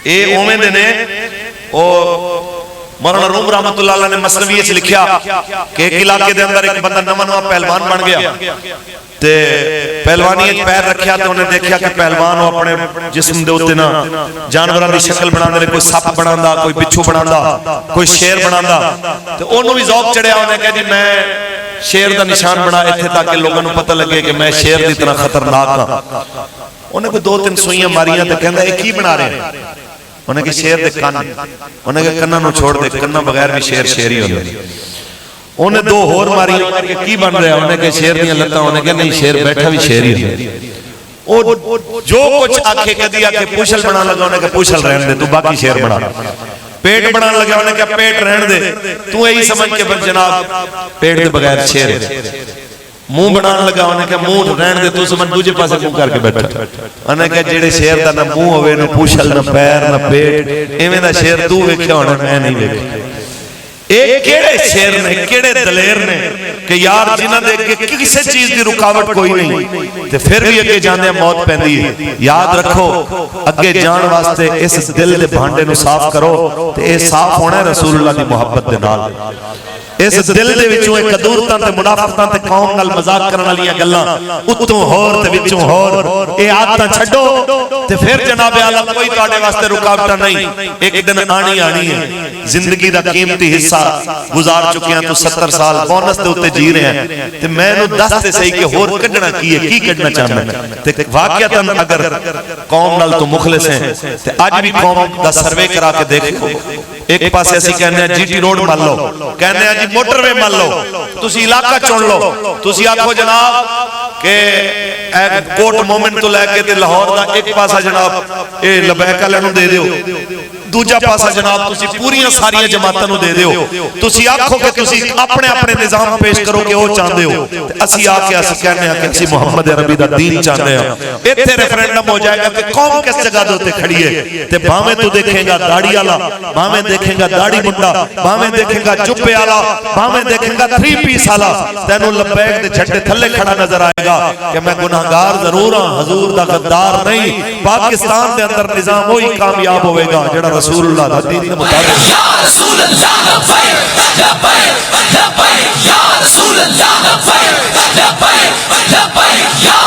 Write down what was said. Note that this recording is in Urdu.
اے اومیں دے نے مولانا روم رحمت اللہ علیہ نے مثنوی سے لکھیا کہ ایک علاقے دے اندر ایک بندہ نواں نواں پہلوان بن گیا تے پہلوانی پیر رکھیا تے انہیں دیکھیا کہ پہلوان وہ اپنے جسم دے اوتے نا جانوراں دی شکل بنا دے، کوئی سپ بناندا، کوئی بچھو بناندا، کوئی شیر بناندا، تے انہوں بھی ذوق چڑھیا، انہیں کہا جی میں شیر دا نشان بنا ایتھے تاکہ لوگوں کو پتہ لگے کہ میں شیر دی طرح خطرناک ہاں۔ انہیں کوئی 2-3 سوئیاں ماریاں تے کہندا اے کی بنا رہے ہیں؟ انہیں کہ شیر دے کن، انہیں کہ کنہ نو چھوڑ دے، کنہ بغیر بھی شیر شیر ہی ہوندے۔ انہیں 2 اور ماری، انہیں کہ کی بن رہا ہے؟ انہیں کہ شیر دیا لتا، انہیں کہ نہیں شیر بیٹھا بھی شیر ہی ہے۔ جو کچھ آنکھیں کہہ دیا کہ پوچھل بنا لگا، انہیں کہ پوچھل رہن دے تو باقی شیر بنا، پیٹ بنا لگا، انہیں کہ پیٹ رہن دے تو یہی سمجھ کے بس جناب پیٹ دے بغیر شیر ہے۔ منہ بنان لگا، انہیں کہ منہ رہن دے تو سمجھ دوجے پاسے منہ کر کے بیٹھا، انہیں کہ جیڑے شیر دا نہ منہ ہوئے نہ پوچھل نہ پیر نہ پیٹ، ایویں دا شیر تو ویکھیا ہونا میں نہیں ویکھیا۔ ایک کیڑے شیر نے، کیڑے دلیر نے کہ یار جنہ دے کہ کسی چیز دی رکاوٹ کوئی نہیں تے پھر بھی اگے جاندے موت پیندی ہے۔ یاد رکھو اگے جان واسطے اس دل دے بھانڈے نو صاف کرو تے اے صاف ہونا ہے رسول اللہ دی محبت دے نال۔ اس دل دے وچوں ایک قدورتاں تے منافقتاں تے قوم نال مذاق کرن والیاں گلاں اتوں ہور تے وچوں ہور، اے عادتاں چھڈو تے پھر جناب اعلی کوئی تواڈے واسطے رکاوٹاں نہیں، ایک دن آنی ہے۔ زندگی دا قیمتی حصہ گزار چکے ہیں تو 70 سال بونس دے اوتے جی رہے ہیں تے میں نو دس تے صحیح کہ ہور کڈنا کی ہے، کی کڈنا چاہنا تے واقعتاً اگر قوم نال تو مخلص ہیں تے اج بھی قوم دا سروے کرا کے دیکھو، ایک پاسے اسی کہنے ہیں جی ٹی روڈ مان لو، کہنے ہیں جی موٹر وے مان لو، تسی علاقہ چون لو، تسی آکھو جناب کہ کوٹ مومن تو لے کے تے لاہور دا ایک پاسا جناب اے لبیک والے نو دے دیو، دوجا پاسا جناب تسی پوریاں ساریاں جماعتاں نو دے دیو، تسی آکھو کہ تسی اپنے اپنے نظام پیش کرو کہ وہ چاہندے ہو، اسی آکے اسی کہنے ہیں کہ اسی محمد عربی دا دین چاہندے ہیں۔ ایتھے ریفرینڈم ہو جائے گا کہ قوم کس جگہ دوتے کھڑی ہے تے بھاویں تو دیکھیں گا داڑھی والا، بھاویں دیکھیں گا داڑھی منڈا، بھاویں دیکھیں گا جبے والا، بھاویں دیکھیں گا 3 پیس والا، تینوں لبیک دے جھنڈے تھلے کھڑا نظر آئے گا کہ میں گناہگار ضرور ہاں، حضور دا غدار نہیں۔ پاکستان دے اندر نظام وہی کامیاب ہوئے گا جڑا رسول اللہ دا دین دے مطابق۔ یا رسول اللہ لبیک لبیک لبیک، یا رسول اللہ لبیک لبیک لبیک، یا